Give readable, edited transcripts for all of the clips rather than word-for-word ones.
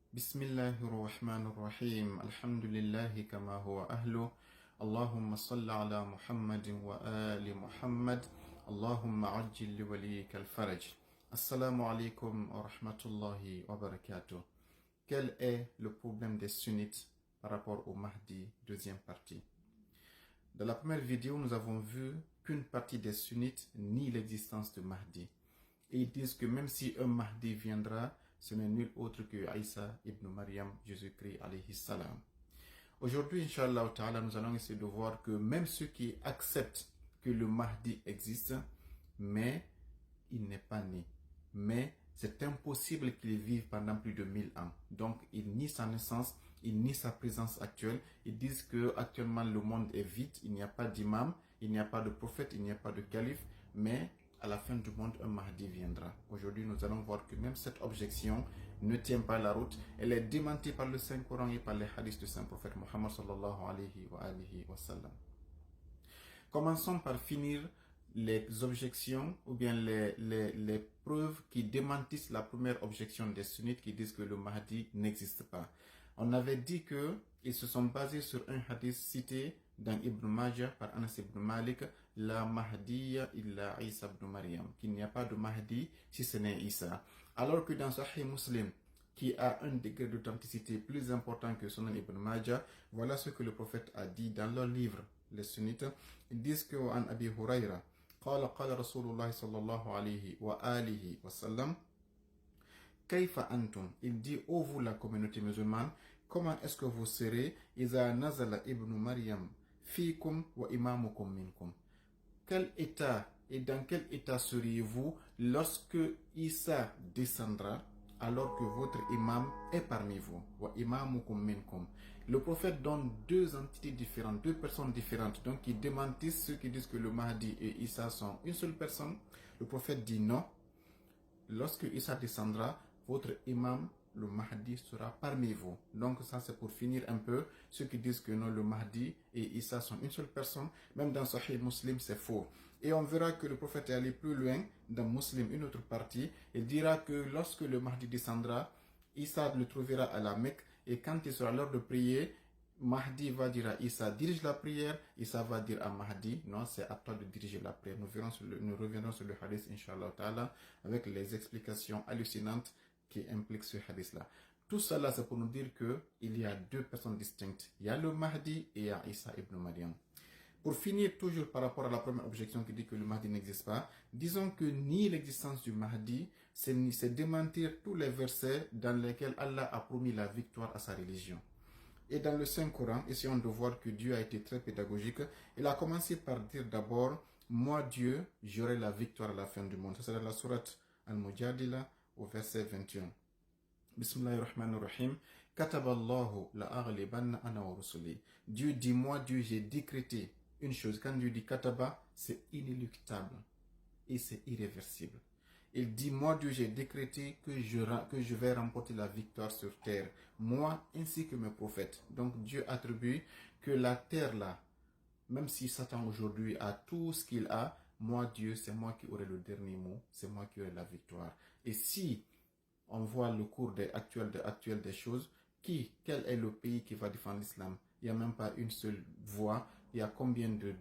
بسم الله الرحمن الرحيم الحمد لله كما هو أهله اللهم صل على محمد وآل محمد اللهم عجل لوليك الفرج. Assalamu alaikum wa rahmatullahi wa barakatuh. Quel est le problème des sunnites par rapport au Mahdi, deuxième partie? Dans la première vidéo, nous avons vu qu'une partie des sunnites nie l'existence de Mahdi. Et ils disent que même si un Mahdi viendra, ce n'est nul autre que Isa ibn Maryam, Jésus-Christ alayhi salam. Aujourd'hui, Inch'Allah Ta'ala, nous allons essayer de voir que même ceux qui acceptent que le Mahdi existe, mais il n'est pas né. Mais c'est impossible qu'il vive pendant plus de 1000 ans. Donc, ils nient sa naissance, ils nient sa présence actuelle. Ils disent que actuellement le monde est vide, il n'y a pas d'imam, il n'y a pas de prophète, il n'y a pas de calife, mais à la fin du monde, un Mahdi viendra. Aujourd'hui, nous allons voir que même cette objection ne tient pas la route. Elle est démentie par le Saint-Coran et par les hadiths du Saint-Prophète Mohammed sallallahu alayhi wa sallam. Commençons par finir les objections ou bien les preuves qui démentissent la première objection des sunnites qui disent que le Mahdi n'existe pas. On avait dit qu'ils se sont basés sur un hadith cité dans Ibn Majah par Anas ibn Malik, la Mahdiya illa Isa ibn Maryam, qu'il n'y a pas de Mahdi si ce n'est Isa. Alors que dans Sahih Muslim, qui a un degré d'authenticité plus important que Sunan ibn Majah, voilà ce que le prophète a dit dans leur livre, les sunnites. Ils disent que en Abi Huraira, قال رسول الله صلى الله عليه وآله وسلم كيف أنتم. Il dit, ô vous la communauté musulmane, comment est-ce que vous serez إذا نزل ابن مريم فيكم وإمامكم منكم. Quel état et dans quel état seriez-vous lorsque Isa descendra alors que votre imam est parmi vous? Wa imamukum minkum. Le prophète donne deux entités différentes, deux personnes différentes. Donc ils démentissent ceux qui disent que le Mahdi et Isa sont une seule personne. Le prophète dit non. Lorsque Isa descendra, votre imam, le Mahdi, sera parmi vous. Donc ça c'est pour finir un peu ceux qui disent que non, le Mahdi et Isa sont une seule personne. Même dans Sahih Muslim c'est faux. Et on verra que le prophète est allé plus loin dans Muslim, une autre partie. Il dira que lorsque le Mahdi descendra, Isa le trouvera à la Mecque et quand il sera l'heure de prier, Mahdi va dire à Isa, dirige la prière. Isa va dire à Mahdi, non, c'est à toi de diriger la prière. Nous reviendrons sur le hadith, Inch'Allah Ta'ala, avec les explications hallucinantes qui impliquent ce hadith-là. Tout cela, c'est pour nous dire qu'il y a deux personnes distinctes. Il y a le Mahdi et il y a Isa ibn Maryam. Pour finir, toujours par rapport à la première objection qui dit que le Mahdi n'existe pas, disons que nier l'existence du Mahdi, c'est démentir tous les versets dans lesquels Allah a promis la victoire à sa religion. Et dans le Saint-Coran, essayons de voir que Dieu a été très pédagogique. Il a commencé par dire d'abord, moi Dieu, j'aurai la victoire à la fin du monde. Ça c'est dans la sourate Al-Mujadila au verset 21. Bismillahirrahmanirrahim. Kataballahu la'aghlibanna ana wa rusuli. Dieu dit, moi Dieu, j'ai décrété une chose. Quand Dieu dit kataba, c'est inéluctable et c'est irréversible. Il dit, moi Dieu, j'ai décrété que je vais remporter la victoire sur terre, moi ainsi que mes prophètes. Donc Dieu attribue que la terre là, même si Satan aujourd'hui a tout ce qu'il a, moi Dieu, c'est moi qui aurai le dernier mot, c'est moi qui aurai la victoire. Et si on voit le cours actuel des choses, quel est le pays qui va défendre l'islam? Il n'y a même pas une seule voix. Il y a combien de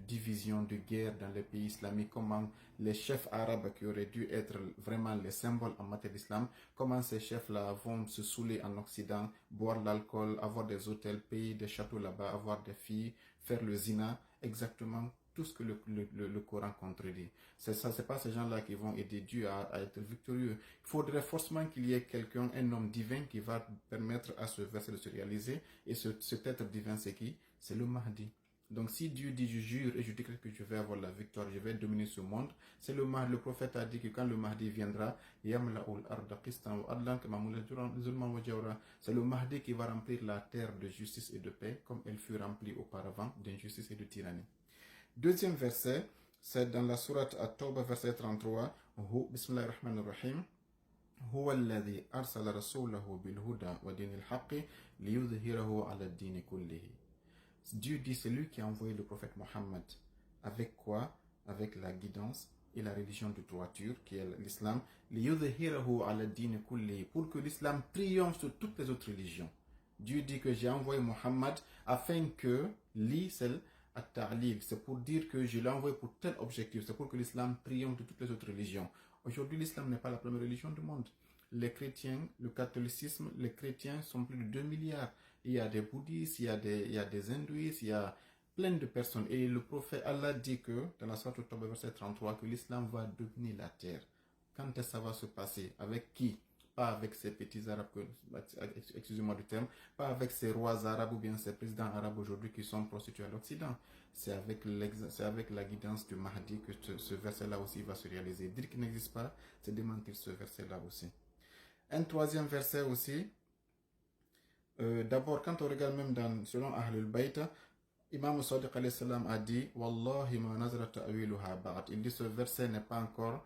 divisions, de guerres dans les pays islamiques? Comment les chefs arabes qui auraient dû être vraiment les symboles en matière d'islam, comment ces chefs-là vont se saouler en Occident, boire l'alcool, avoir des hôtels, payer des châteaux là-bas, avoir des filles, faire le zina, exactement tout ce que le Coran contredit. C'est pas ces gens-là qui vont aider Dieu à être victorieux. Il faudrait forcément qu'il y ait quelqu'un, un homme divin qui va permettre à ce verset de se réaliser. Et cet être divin, c'est qui? C'est le Mahdi. Donc si Dieu dit, je jure et je décrète que je vais avoir la victoire, je vais dominer ce monde, c'est le Mahdi. Le prophète a dit que quand le Mahdi viendra, c'est le Mahdi qui va remplir la terre de justice et de paix, comme elle fut remplie auparavant d'injustice et de tyrannie. Deuxième verset, c'est dans la sourate At-Tawbah, verset 33. Bismillahirrahmanirrahim. هو الذي أرسل رسوله بالهدى ودين الحق ليظهره على الدين كله. Dieu dit, c'est lui qui a envoyé le prophète Mohammed. Avec quoi? Avec la guidance et la religion de droiture, qui est l'islam, لِيُظْهِرَهُ عَلَى الدِّينِ كُلِّهِ, pour que l'islam triomphe sur toutes les autres religions. Dieu dit que j'ai envoyé Muhammad afin que c'est pour dire que je l'ai envoyé pour tel objectif, c'est pour que l'islam triomphe de toutes les autres religions. Aujourd'hui, l'islam n'est pas la première religion du monde. Les chrétiens, le catholicisme, les chrétiens sont plus de 2 milliards. Il y a des bouddhistes, il y a des hindouistes, il y a plein de personnes. Et le prophète Allah dit que, dans la sourate At-Tawbah, verset 33, que l'islam va dominer la terre. Quand est-ce que ça va se passer? Avec qui? Pas avec ces petits arabes, excusez-moi du terme, pas avec ces rois arabes ou bien ces présidents arabes aujourd'hui qui sont prostitués à l'Occident. C'est avec la guidance du Mahdi que ce verset-là aussi va se réaliser. Dire qu'il n'existe pas, c'est démentir ce verset-là aussi. Un troisième verset aussi. D'abord, quand on regarde même selon Ahlul Bayt, Imam Sadiq alayhi salam a dit Wallahi ma nazara ta'wiluha ba'd. Il dit ce verset n'est pas encore,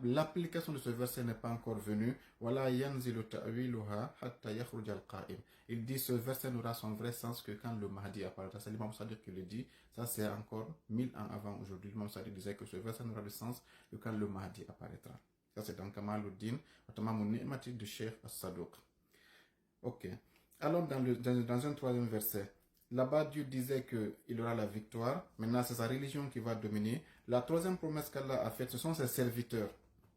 l'application de ce verset n'est pas encore venue. Wala yanzilu ta'wiluha hatta yakhruj al-qa'im. Il dit ce verset n'aura son vrai sens que quand le Mahdi apparaîtra. C'est l'Imam Sadiq qui le dit. Ça c'est encore 1000 ans avant aujourd'hui. L'Imam Sadiq disait que ce verset n'aura de sens que quand le Mahdi apparaîtra. Ça c'est dans Kamaluddin, Tamamun Ni'mati de Cheikh As-Saduq. Ok. Allons dans un troisième verset. Là-bas, Dieu disait qu'il aura la victoire. Maintenant, c'est sa religion qui va dominer. La troisième promesse qu'Allah a faite, ce sont ses serviteurs.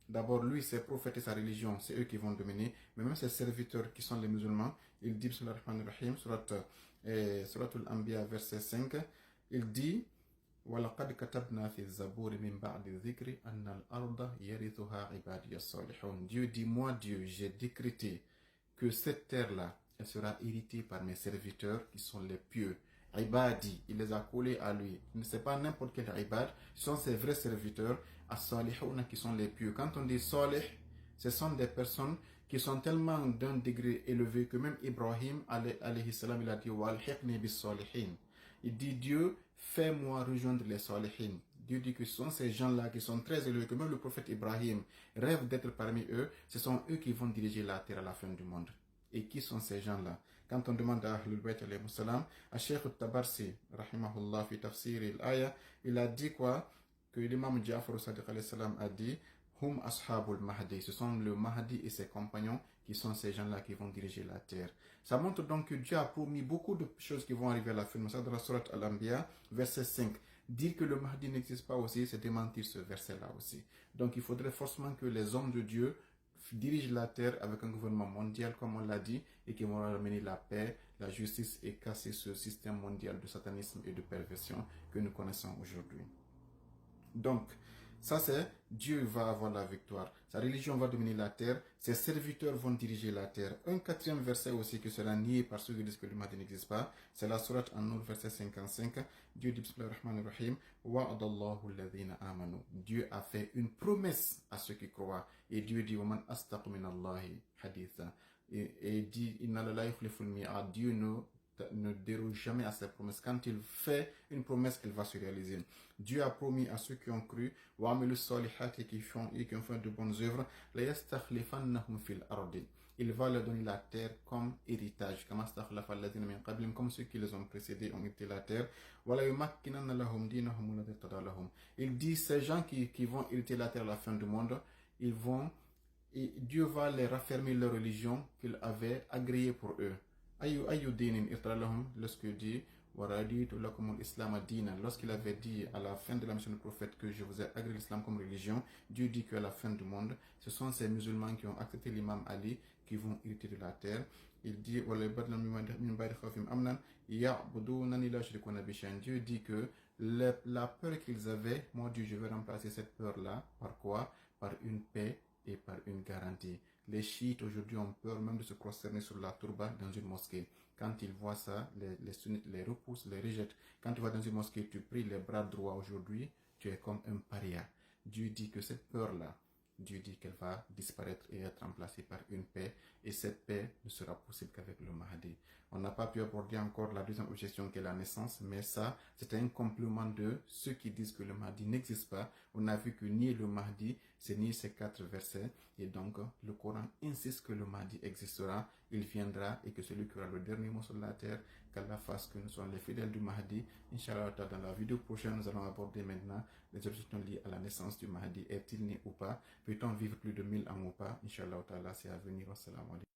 D'abord, lui, ses prophètes et sa religion, c'est eux qui vont dominer. Mais même ses serviteurs qui sont les musulmans, il dit, sur Al-Anbiya, verset 5, il dit, وَلَقَدْ كَتَبْنَا فِي الزَّبُورِ مِنْ بَعْدِ الذِّكْرِ أَنَّ الْأَرْضَ يَرِثُهَا عِبَادِيَ الصَّالِحُونَ. Dieu dit, moi Dieu, j'ai décrété que cette terre-là, elle sera héritée par mes serviteurs qui sont les pieux. Ibadi, il les a collés à lui. Ce n'est pas n'importe quel ibad, ce sont ses vrais serviteurs, as-salihuna, qui sont les pieux. Quand on dit salih, ce sont des personnes qui sont tellement d'un degré élevé que même Ibrahim, alayhi salam, il a dit walhiqni bis salihin. Il dit Dieu, fais-moi rejoindre les salihin. Dieu dit que ce sont ces gens-là qui sont très élevés, que même le prophète Ibrahim rêve d'être parmi eux. Ce sont eux qui vont diriger la terre à la fin du monde. Et qui sont ces gens-là? Quand on demande à Ahlul Bayt alayhi salam, à Cheikh Tabarsi, rahimahullah, fi tafsir al-aya, il a dit quoi? Que l'imam Ja'far al-Sadiq alayhi salam a dit Hum ashabul Mahdi. Ce sont le Mahdi et ses compagnons qui sont ces gens-là qui vont diriger la terre. Ça montre donc que Dieu a promis beaucoup de choses qui vont arriver à la fin. Ça dans la sourate Al-Anbiya, verset 5. Dire que le Mahdi n'existe pas aussi, c'est démentir ce verset-là aussi. Donc il faudrait forcément que les hommes de Dieu dirige la terre avec un gouvernement mondial, comme on l'a dit, et qui vont ramener la paix, la justice et casser ce système mondial de satanisme et de perversion que nous connaissons aujourd'hui. Donc, ça c'est Dieu va avoir la victoire. Sa religion va dominer la terre. Ses serviteurs vont diriger la terre. Un quatrième verset aussi qui sera nié par ceux qui disent que le Mahdi n'existe pas. C'est la sourate An-Nur, verset 55. Dieu dit Bismillahir-Rahmanir-Rahim. Wa'adallahu alladhina amanu. Dieu a fait une promesse à ceux qui croient. Et Dieu dit Waman astaqu minallahi haditha. Et dit Inna la yukhliful mi'ad. Dieu ne déroge jamais à ses promesses. Quand il fait une promesse, elle va se réaliser. Dieu a promis à ceux qui ont cru, et qui ont fait de bonnes œuvres, il va leur donner la terre comme héritage, comme ceux qui les ont précédés ont été la terre. Il dit, ces gens qui vont hériter la terre à la fin du monde, et Dieu va les raffermir leur religion qu'il avait agréée pour eux. Lorsqu'il dit lorsqu'il avait dit à la fin de la mission du prophète que je vous ai agréé l'islam comme religion, Dieu dit qu'à la fin du monde, ce sont ces musulmans qui ont accepté l'imam Ali qui vont hériter de la terre. Il dit Dieu dit que la peur qu'ils avaient, moi Dieu, je vais remplacer cette peur-là par quoi? Par une paix et par une garantie. Les chiites aujourd'hui ont peur même de se prosterner sur la tourba dans une mosquée. Quand ils voient ça, les sunnites les repoussent, les rejettent. Quand tu vas dans une mosquée, tu pries les bras droits aujourd'hui, tu es comme un paria. Dieu dit que cette peur-là, Dieu dit qu'elle va disparaître et être remplacée par une paix. Et cette paix ne sera possible qu'avec le Mahdi. On n'a pas pu aborder encore la deuxième objection qui est la naissance, mais ça, c'est un complément de ceux qui disent que le Mahdi n'existe pas. On a vu que ni le Mahdi, c'est ni ces 4 versets. Et donc, le Coran insiste que le Mahdi existera, il viendra et que celui qui aura le dernier mot sur la terre, qu'Allah fasse que nous soyons les fidèles du Mahdi. Inch'Allah, dans la vidéo prochaine, nous allons aborder maintenant les objections liées à la naissance du Mahdi. Est-il né ou pas? Peut-on vivre plus de 1000 ans ou pas? Inch'Allah, c'est à venir. Assalamu alaikum.